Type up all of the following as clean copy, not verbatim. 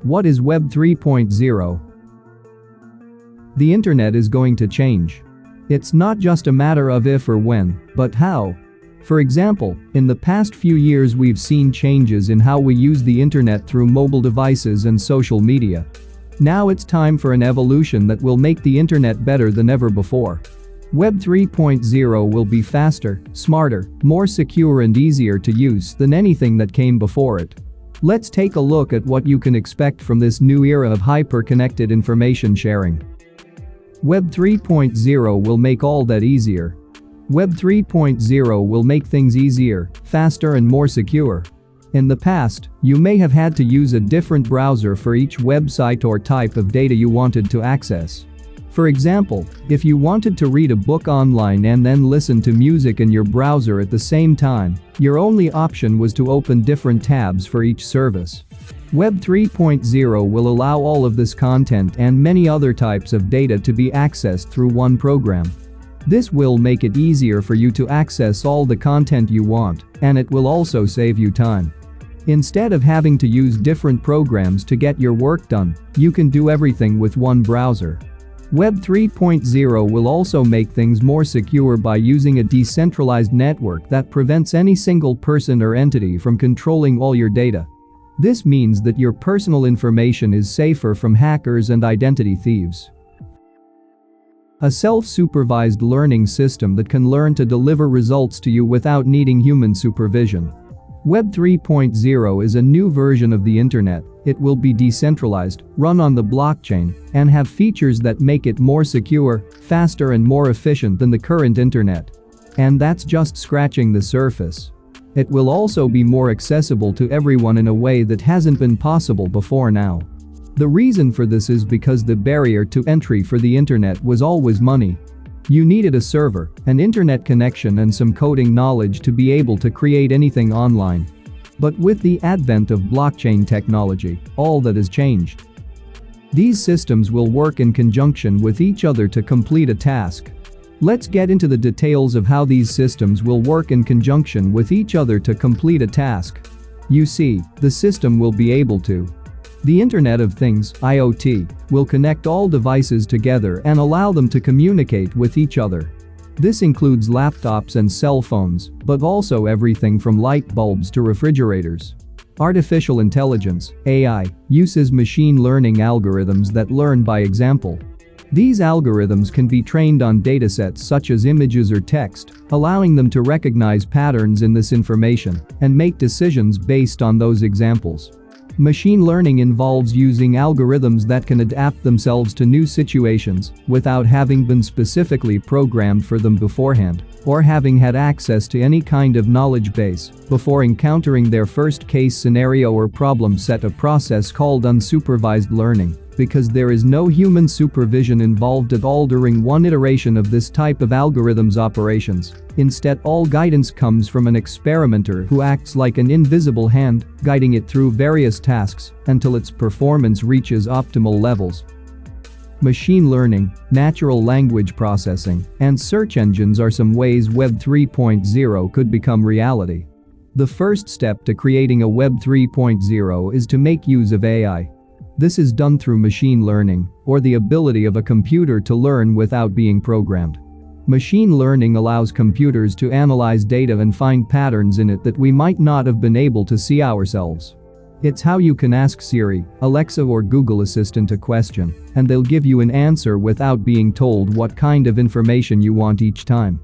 What is Web 3.0? The internet is going to change. It's not just a matter of if or when, but how. For example, in the past few years we've seen changes in how we use the internet through mobile devices and social media. Now it's time for an evolution that will make the internet better than ever before. Web 3.0 will be faster, smarter, more secure and easier to use than anything that came before it. Let's take a look at what you can expect from this new era of hyper-connected information sharing. Web 3.0 will make all that easier. Web 3.0 will make things easier, faster and more secure. In the past, you may have had to use a different browser for each website or type of data you wanted to access. For example, if you wanted to read a book online and then listen to music in your browser at the same time, your only option was to open different tabs for each service. Web 3.0 will allow all of this content and many other types of data to be accessed through one program. This will make it easier for you to access all the content you want, and it will also save you time. Instead of having to use different programs to get your work done, you can do everything with one browser. Web 3.0 will also make things more secure by using a decentralized network that prevents any single person or entity from controlling all your data. This means that your personal information is safer from hackers and identity thieves. A self-supervised learning system that can learn to deliver results to you without needing human supervision. Web 3.0 is a new version of the internet. It will be decentralized, run on the blockchain, and have features that make it more secure, faster and more efficient than the current internet. And that's just scratching the surface. It will also be more accessible to everyone in a way that hasn't been possible before now. The reason for this is because the barrier to entry for the internet was always money. You needed a server, an internet connection and some coding knowledge to be able to create anything online. But with the advent of blockchain technology, all that has changed. These systems will work in conjunction with each other to complete a task. Let's get into the details of how these systems will work in conjunction with each other to complete a task. You see, the system will be able to. The Internet of Things, IoT, will connect all devices together and allow them to communicate with each other. This includes laptops and cell phones, but also everything from light bulbs to refrigerators. Artificial intelligence, AI, uses machine learning algorithms that learn by example. These algorithms can be trained on datasets such as images or text, allowing them to recognize patterns in this information and make decisions based on those examples. Machine learning involves using algorithms that can adapt themselves to new situations without having been specifically programmed for them beforehand or having had access to any kind of knowledge base before encountering their first case scenario or problem set, a process called unsupervised learning, because there is no human supervision involved at all during one iteration of this type of algorithm's operations. Instead, all guidance comes from an experimenter who acts like an invisible hand, guiding it through various tasks until its performance reaches optimal levels. Machine learning, natural language processing, and search engines are some ways Web 3.0 could become reality. The first step to creating a Web 3.0 is to make use of AI. This is done through machine learning, or the ability of a computer to learn without being programmed. Machine learning allows computers to analyze data and find patterns in it that we might not have been able to see ourselves. It's how you can ask Siri, Alexa or Google Assistant a question, and they'll give you an answer without being told what kind of information you want each time.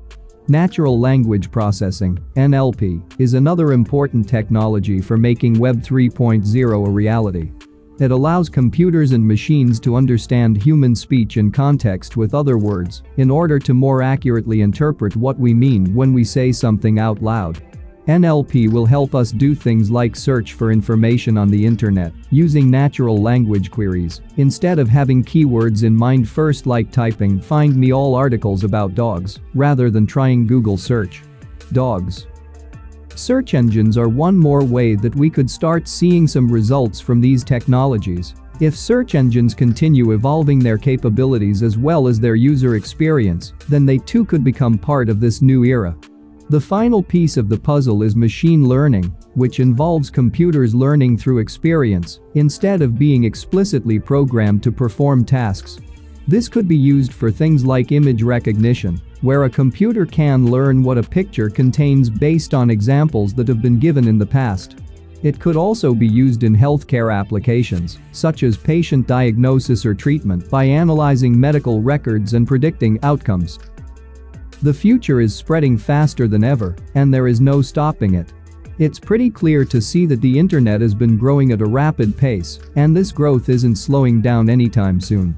Natural language processing, NLP, is another important technology for making Web 3.0 a reality. It allows computers and machines to understand human speech in context with other words in order to more accurately interpret what we mean when we say something out loud. NLP will help us do things like search for information on the internet using natural language queries instead of having keywords in mind first, like typing "find me all articles about dogs" rather than trying Google search. Dogs. Search engines are one more way that we could start seeing some results from these technologies. If search engines continue evolving their capabilities as well as their user experience, then they too could become part of this new era. The final piece of the puzzle is machine learning, which involves computers learning through experience instead of being explicitly programmed to perform tasks. This could be used for things like image recognition, where a computer can learn what a picture contains based on examples that have been given in the past. It could also be used in healthcare applications, such as patient diagnosis or treatment, by analyzing medical records and predicting outcomes. The future is spreading faster than ever, and there is no stopping it. It's pretty clear to see that the internet has been growing at a rapid pace, and this growth isn't slowing down anytime soon.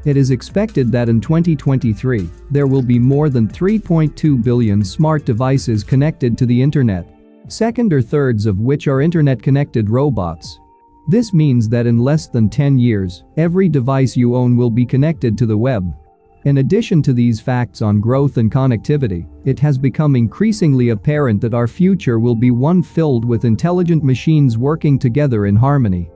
It is expected that in 2023, there will be more than 3.2 billion smart devices connected to the internet, second or thirds of which are internet-connected robots. This means that in less than 10 years, every device you own will be connected to the web. In addition to these facts on growth and connectivity, it has become increasingly apparent that our future will be one filled with intelligent machines working together in harmony.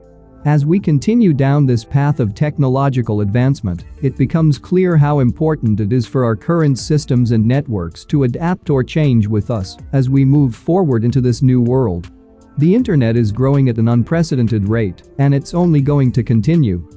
As we continue down this path of technological advancement, it becomes clear how important it is for our current systems and networks to adapt or change with us as we move forward into this new world. The internet is growing at an unprecedented rate, and it's only going to continue.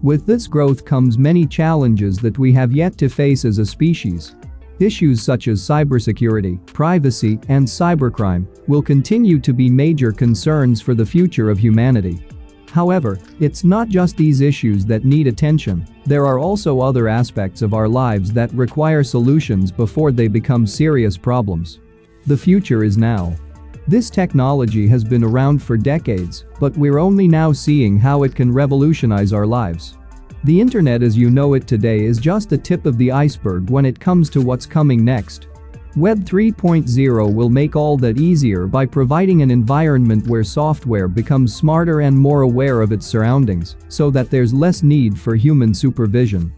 With this growth comes many challenges that we have yet to face as a species. Issues such as cybersecurity, privacy, and cybercrime will continue to be major concerns for the future of humanity. However, it's not just these issues that need attention, there are also other aspects of our lives that require solutions before they become serious problems. The future is now. This technology has been around for decades, but we're only now seeing how it can revolutionize our lives. The internet as you know it today is just the tip of the iceberg when it comes to what's coming next. Web 3.0 will make all that easier by providing an environment where software becomes smarter and more aware of its surroundings, so that there's less need for human supervision.